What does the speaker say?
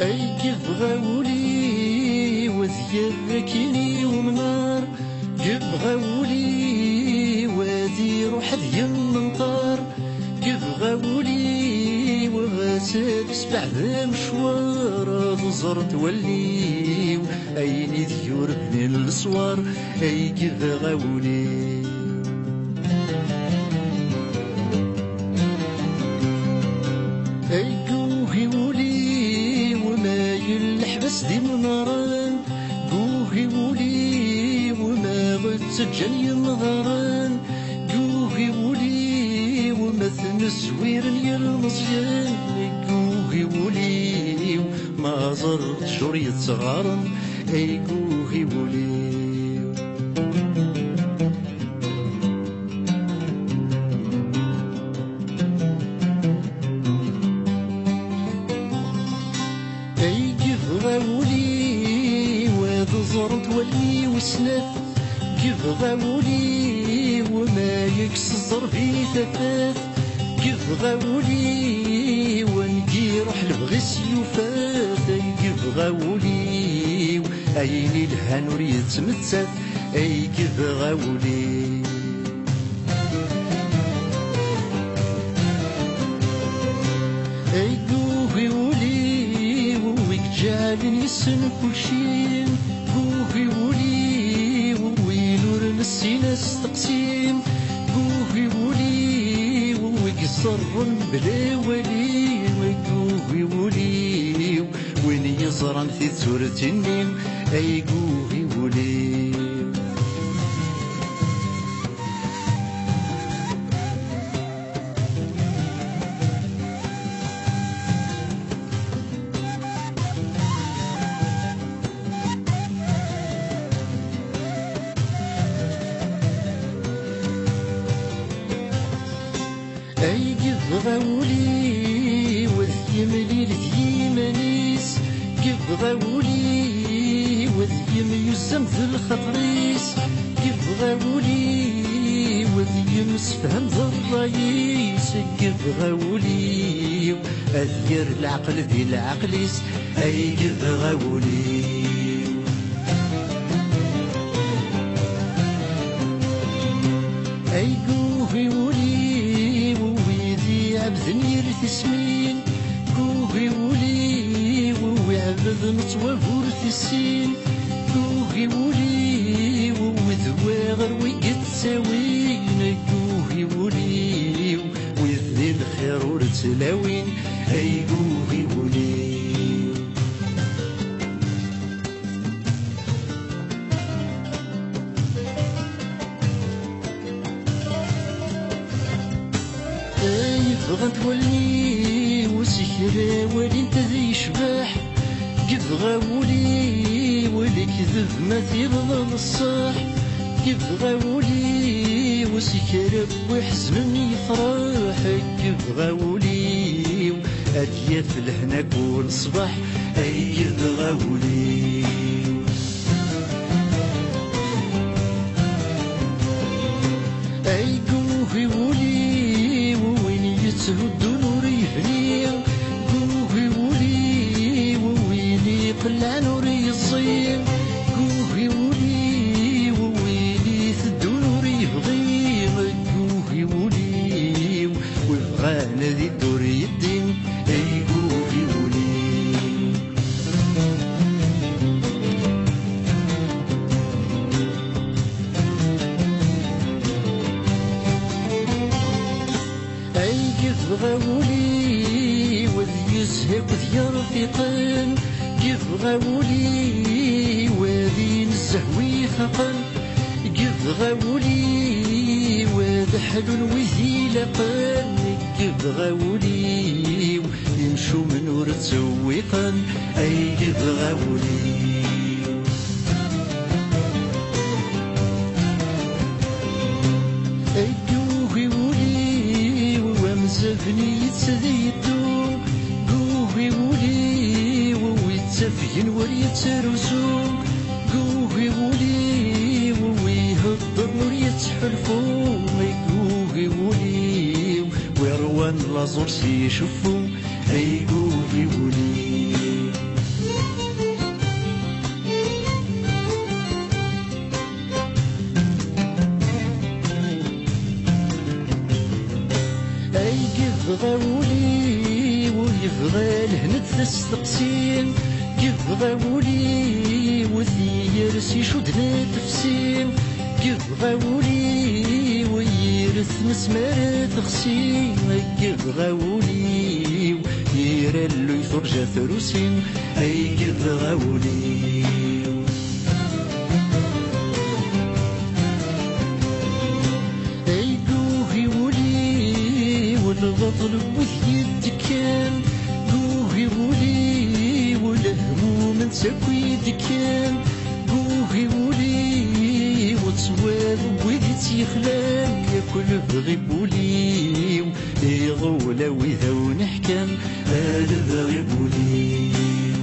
أي يبغى ولي وذيركني ومنار، يبغى ولي وذي روح ذي المنطار، يبغى ولي وغاسل بعد مشوار تزر تولي أيني ذيور بن الصوار. أي يبغى ولي قوهي ولي وما يلحبس دي مناران، قوهي ولي وما غتسجن ينهاران، قوهي ولي وما ثنسوير يلمصيان، قوهي ولي وما زرت شريط صغارن. أي قوهي ولي يبغى ولي وذزر تولي وسنف، يبغى ولي وما يكسر في ثفاف، يبغى ولي ونجي روح لبغي سيوفات، يبغى ولي وأيني الهانور يتمتت. أي يبغى ولي قوهي ولي ويكجعلني يسن كل شي، قوهي ولي وينور نسينا استقسيم، قوهي ولي ويقصر بلا ولي، قوهي ولي وين يزرن في ثورة النيم. أي قوهي ولي أي يبغى ولي وذيملي لذيمانيس، يبغى ولي وذيم يزم ذي الخطريس، يبغى ولي وذيم سفهم ذي الرئيس، يبغى ولي أذير العقل ذي العقليس. أي يبغى ولي أي قوهي ولي ويدي عبد يرث سمين، قوهي ولي ويعبد نطوى في السين، قوهي ولي وذواغر ويقد ساوين، قوهي ولي وذي الخير ورتلاوين. أي قوهي ولي يبغى تولي وسكرة ولي انت ذي يشبح، يبغى ولي والكذب ما تيرضى الصح، يبغى ولي وسكرة ويحزن يفرح، يبغى ولي أدية في الهنا كل صباح. أي يبغى ولي أي قوهي ولي وين يتهد نور يفني، قوهي ولي وين يقلع نور يصير، قوهي ولي وين يثد نور يبغي، قوهي ولي ويبغانا ذي الدور يدين. أي قوهي ولي يبغى ولي وذي يزهق وذي رفيقان، يبغى ولي وذي نزهوي خقن، يبغى ولي وذي حلول وذي لقان، يبغى ولي يمشو من ور تسويقان. أي يبغى ولي قوهي ولي ومزفني يتسديدو، قوهي ولي ويتسفين وليتسرسو، قوهي ولي ويهضر وليتحلفو، قوهي ولي ويروان لازور سيشوفو. أي قوهي ولي استقسين كيبغى ولي وثيرس يشدنا تفسين كيبغى ولي ويرث مسمار تخسين كيبغى ولي يرلو يفرج ثروسين أي كيبغى ولي البطل وذي كان قوهي ولي والهموم تسكوي دكان قوهي ولي وتصواب وذي تيخلان ياكل بغيب ولي يغولى وذا ونحكم هذا بغيب ولي